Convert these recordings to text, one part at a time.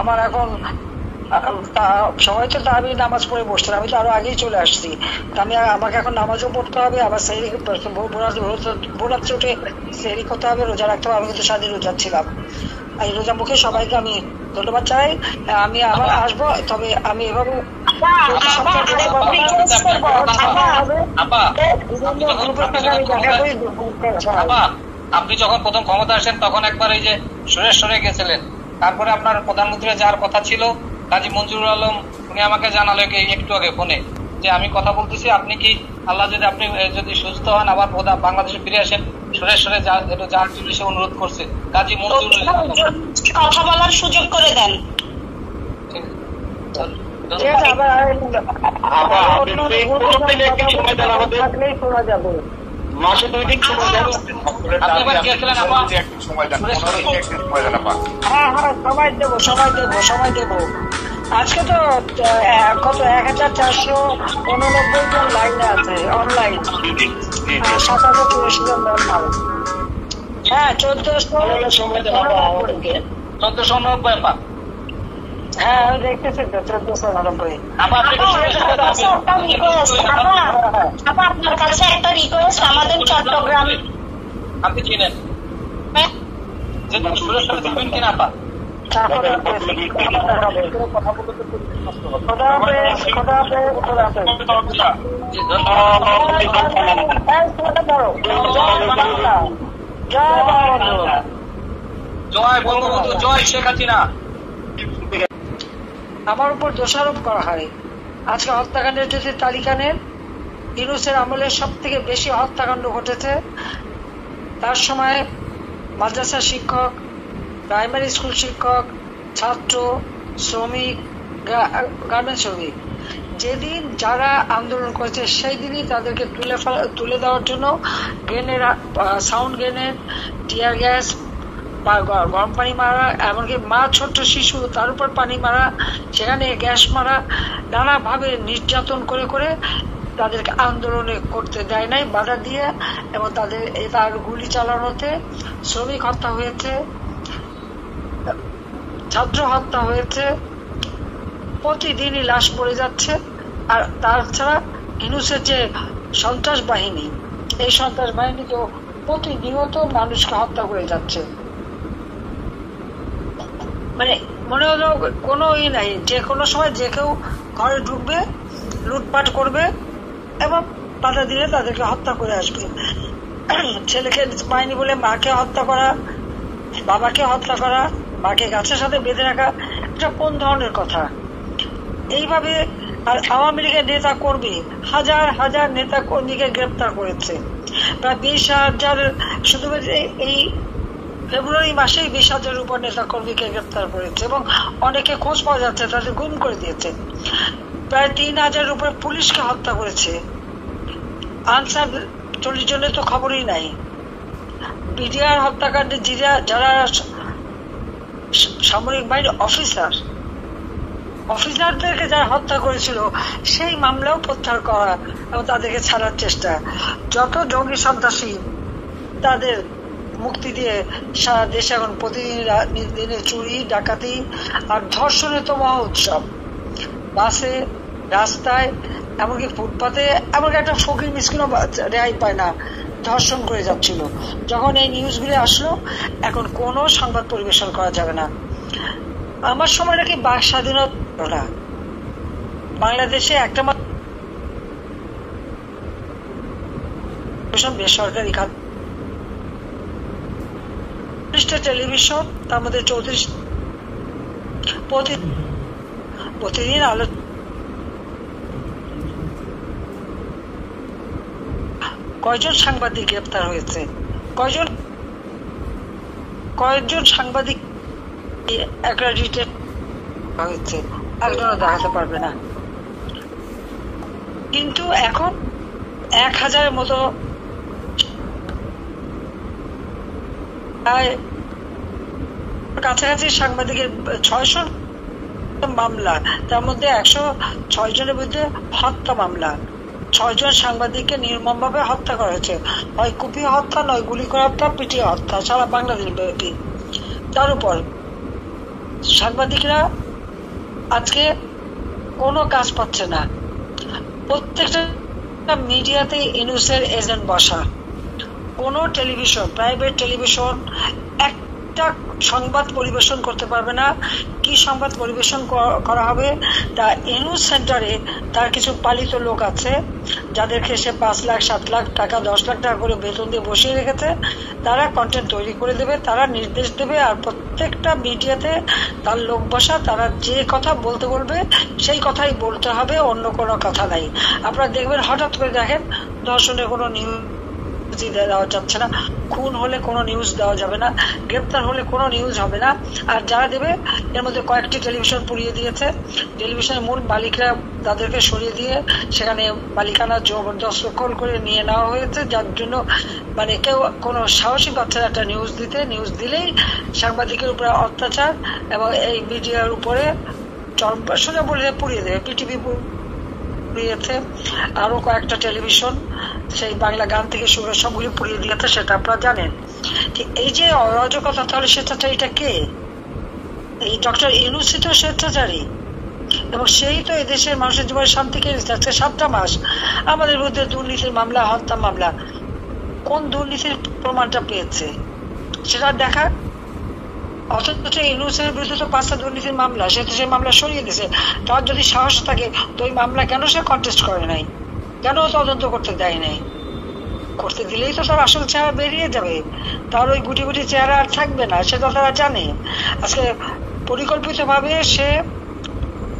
আমার এখন সবাই তো আমি নামাজ পড়ে বসতেন, আমি তো আরো আগেই চলে আসছি। আমাকে এখন নামাজও পড়তে হবে, আবার সেহরি ভোরাত্রে উঠে সেহরি করতে হবে, রোজা রাখতে হবে। আমি কিন্তু সারাদিন রোজা ছিলাম। এই রোজা মুখে সবাইকে আমি ধন্যবাদ চাই। আমি আবার আসবো, তবে আমি এভাবে আপনি যখন প্রথম ক্ষমতা আসেন তখন একবার এই যে সরে গেছিলেন, তারপরে আপনার প্রধানমন্ত্রী যাওয়ার কথা ছিল কাজী মঞ্জুরুল আলম, উনি আমাকে জানালো একটু আগে ফোনে যে আমি কথা বলতেছি, আপনি কি আল্লাহ যদি সুস্থ হন আবার বাংলাদেশে ফিরে আসেন, সরে যাওয়ার জন্য সে অনুরোধ করছে। কাজী মঞ্জুরুল কথা বলার সুযোগ করে দেন। মাসে 2 দিন সময় দেন। সময় দেবো। আজকে তো কত 1489 জন লাইনে আছে অনলাইন, 7000 মানুষ। হ্যাঁ 1490। হ্যাঁ আমি দেখতেছি তো 1490। আপনার কাছে একটা রিকোয়েস্ট, আমাদের চট্টগ্রাম আপনি চিনেন যে সুরেশ্বরে থাকবেন কিনা আপা? জয় বঙ্গবন্ধু, জয় শেখ হাসিনা। আমার উপর দোষারোপ করা হয়। আজকে হত্যাকাণ্ডের যদি তালিকা নেন, ইউনূসের আমলে সব থেকে বেশি হত্যাকাণ্ড ঘটেছে। তার সময় মাদ্রাসা শিক্ষক, প্রাইমারি স্কুল শিক্ষক, ছাত্র, শ্রমিক, গার্মেন্টস শ্রমিক, যেদিন যারা আন্দোলন করেছে সেই দিনই তাদেরকে তুলে দেওয়ার জন্য সাউন্ড গ্রেনেড, টিয়ার গ্যাস, গরম পানি মারা, এমনকি ছোট্ট শিশু তার উপর পানি মারা, সেখানে গ্যাস মারা, নানাভাবে নির্যাতন করে তাদেরকে আন্দোলনে করতে দেয় নাই, বাধা দিয়ে, এবং তার গুলি চালানোতে শ্রমিক হত্যা হয়েছে, ছাত্র হত্যা হয়েছে, প্রতিদিনই লাশ পড়ে যাচ্ছে। আর তাছাড়া ইউনূসের যে সন্ত্রাস বাহিনী, এই সন্ত্রাস বাহিনী তো প্রতিনিয়ত মানুষকে হত্যা করে যাচ্ছে। মানে মনে হলো কোনো নাই, যে কোনো সময় যে কেউ ঘরে ঢুকবে, লুটপাট করবে এবং বাধা দিলে তাদেরকে হত্যা করে আসবে। ছেলেকে পায়নি বলে মাকে হত্যা করা, বাবাকে হত্যা করা, মাকে গাছের সাথে বেঁধে রাখা, এটা কোন ধরনের কথা? এইভাবে আর আওয়ামী লীগের নেতা কর্মী হাজার হাজার নেতা কর্মীকে গ্রেপ্তার করেছে। প্রায় 20,000, শুধু এই ফেব্রুয়ারি মাসেই 20,000 উপর নেতা কর্মীকে গ্রেপ্তার করেছে এবং অনেকে খোঁজ পাওয়া যাচ্ছে, তাদের গুম করে দিয়েছে। প্রায় 3,000 উপরে পুলিশকে হত্যা করেছে। আনসার 40 জনের তো খবরই নাই। বিডিআর হত্যাকাণ্ডে যারা সামরিক বাহিনীর অফিসারদেরকে যারা হত্যা করেছিল, সেই মামলাও প্রত্যাহার করা এবং তাদেরকে ছাড়ার চেষ্টা। যত জঙ্গি সন্ত্রাসী, তাদের মুক্তি দিয়ে সারা দেশে এখন প্রতিদিন দিনে চুরি, ডাকাতি আর ধর্ষণের তো মহা উৎসব। বাসে, রাস্তায়, এমনকি ফুটপাতে, এমনকি একটা ফকির মিসকিনও রেহাই পায় না, ধর্ষণ করে যাচ্ছিল। যখন এই নিউজগুলি আসলো, এখন কোনো সংবাদ পরিবেশন করা যাবে না। আমার সময় নাকি বাক স্বাধীনতা, বাংলাদেশে একটা বেসরকারি খাত, টেলিভিশন, তার মধ্যে 34 প্রতিদিন কয়জন সাংবাদিক গ্রেপ্তার হয়েছে, কয়জন সাংবাদিক অ্যাক্রেডিটেড হয়েছে, একজনও দেখাতে পারবে না। কিন্তু এখন 1,000-এর মতো কাছাকাছি সাংবাদিকের 600 মামলা, তার মধ্যে 106 জনের বিরুদ্ধে হত্যা মামলা। 6 জন সাংবাদিককে নির্মম ভাবে হত্যা করা হয়েছে, হয় কুপিয়ে হত্যা, নয় গুলি করে হত্যা, পিটিয়ে হত্যা, সারা বাংলাদেশ ব্যাপী। তার উপর সাংবাদিকরা আজকে কোনো কাজ পাচ্ছে না, প্রত্যেকটা মিডিয়াতে ইউনূসের এজেন্ট বসা। কোনো টেলিভিশন, প্রাইভেট টেলিভিশন একটা সংবাদ পরিবেশন করতে পারবে না। কি সংবাদ পরিবেশন করা হবে? তা ইউনূস সেন্টারে তার কিছু পালিত লোক আছে যাদেরকে সে 5 লাখ 7 লাখ টাকা 10 লাখ টাকা করে বেতন দিয়ে বসিয়ে রেখেছে। তারা কন্টেন্ট তৈরি করে দেবে, তারা নির্দেশ দেবে, আর প্রত্যেকটা মিডিয়াতে তার লোক বসা। তারা যে কথা বলতে বলবে সেই কথাই বলতে হবে, অন্য কোনো কথা নাই। আপনারা দেখবেন হঠাৎ করে দেখেন ধর্ষণের কোনো নিউজ দেওয়া যাচ্ছে না, খুন হলে কোনো নিউজ দেওয়া যাবে না, গ্রেপ্তার হলে কোনো নিউজ হবে না। আর যারা দেবে এর মধ্যে কয়েকটি টেলিভিশন পুড়িয়ে দিয়েছে। টেলিভিশনের মূল মালিকরা তাদেরকে সরিয়ে দিয়ে সেখানে মালিকানা জবরদস্ত করে নিয়ে নেওয়া হয়েছে, যার জন্য মানে কেউ কোনো সাহসী পাচ্ছে না একটা নিউজ দিতে। নিউজ দিলেই সাংবাদিকের উপরে অত্যাচার এবং এই মিডিয়ার উপরে সোজা বলে পুড়িয়ে দেবে। পিটিভি পুড়িয়েছে, আরো কয়েকটা টেলিভিশন সেই বাংলা গান থেকে শুরু সবগুলি পুড়িয়ে দিয়েছে, সেটা আপনারা জানেন। এই যে অরাজকতা, তাহলে স্বেচ্ছাচারীটা কে? এই ডক্টর ইউনূসই তো স্বেচ্ছাচারী, এবং সেই তো এদেশের মানুষের জীবনে শান্তি কেড়ে নিচ্ছে। আজকে 7টা মাস আমাদের বিরুদ্ধে দুর্নীতির মামলা, হত্যা মামলা। কোন দুর্নীতির প্রমাণটা পেয়েছে সেটা দেখা। অথচ ইউনূসের বিরুদ্ধে তো 5টা দুর্নীতির মামলা, সে তো সেই মামলা সরিয়ে দিয়েছে। তার যদি সাহস থাকে তো ওই মামলা কেন সে কন্টেস্ট করে নাই, কেন তদন্ত করতে দেয় নাই? করতে দিলেই তো তার আসল চেহারা বেরিয়ে যাবে, তার ওই গুটি গুটি চেহারা আর থাকবে না, সেটা তারা জানে। আজকে পরিকল্পিত ভাবে সে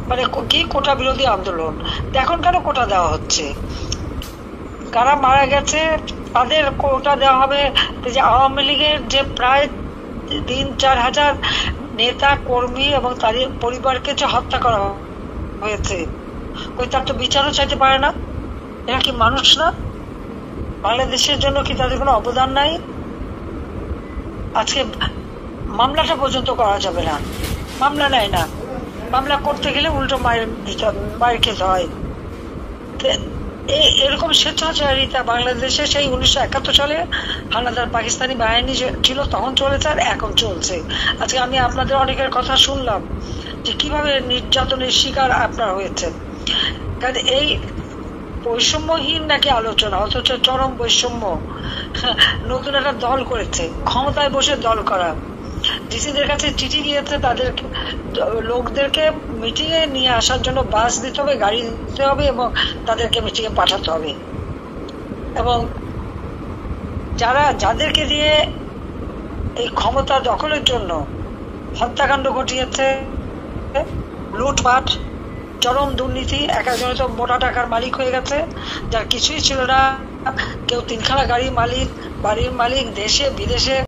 মানে কি কোটা বিরোধী আন্দোলন। এখন কেন কোটা দেওয়া হচ্ছে? কারা মারা গেছে তাদের কোটা দেওয়া হবে। যে আওয়ামী লীগের যে প্রায় 3-4 হাজার নেতা কর্মী এবং তাদের পরিবারকে যে হত্যা করা হয়েছে, ওই তার তো বিচারও চাইতে পারে না। এরা কি মানুষ না? বাংলাদেশের জন্য কি তাদের কোনো অবদান নাই? আজকে মামলাটা পর্যন্ত করা যাবে না, মামলা নেয় না। মামলা করতে গেলে উল্টো মায়ের খেতে হয়। এরকম স্বেচ্ছাচারিতা বাংলাদেশে সেই 1971 সালে হানাদার পাকিস্তানি বাহিনী ছিল তখন চলেছে, আর এখন চলছে। আজকে আমি আপনাদের অনেকের কথা শুনলাম যে কিভাবে নির্যাতনের শিকার আপনার হয়েছে। কারণ এই বৈষম্যহীন নাকি আলোচনা, অথচ চরম বৈষম্য। নতুন একটা দল করেছে, ক্ষমতায় বসে দল করা। ডিসিদের কাছে চিঠি দিয়েছে, তাদের লোকদেরকে মিটিং এ নিয়ে আসার জন্য বাস দিতে হবে, গাড়ি দিতে হবে, এবং তাদেরকে মিটিং এ পাঠাতে হবে। এবং যাদেরকে দিয়ে এই ক্ষমতা দখলের জন্য হত্যাকাণ্ড ঘটিয়েছে, লুটপাট, চরম দুর্নীতি, এক একজন তো মোটা টাকার মালিক হয়ে গেছে, যার কিছুই ছিল না। কেউ 3খানা গাড়ির মালিক, বাড়ির মালিক, দেশে বিদেশে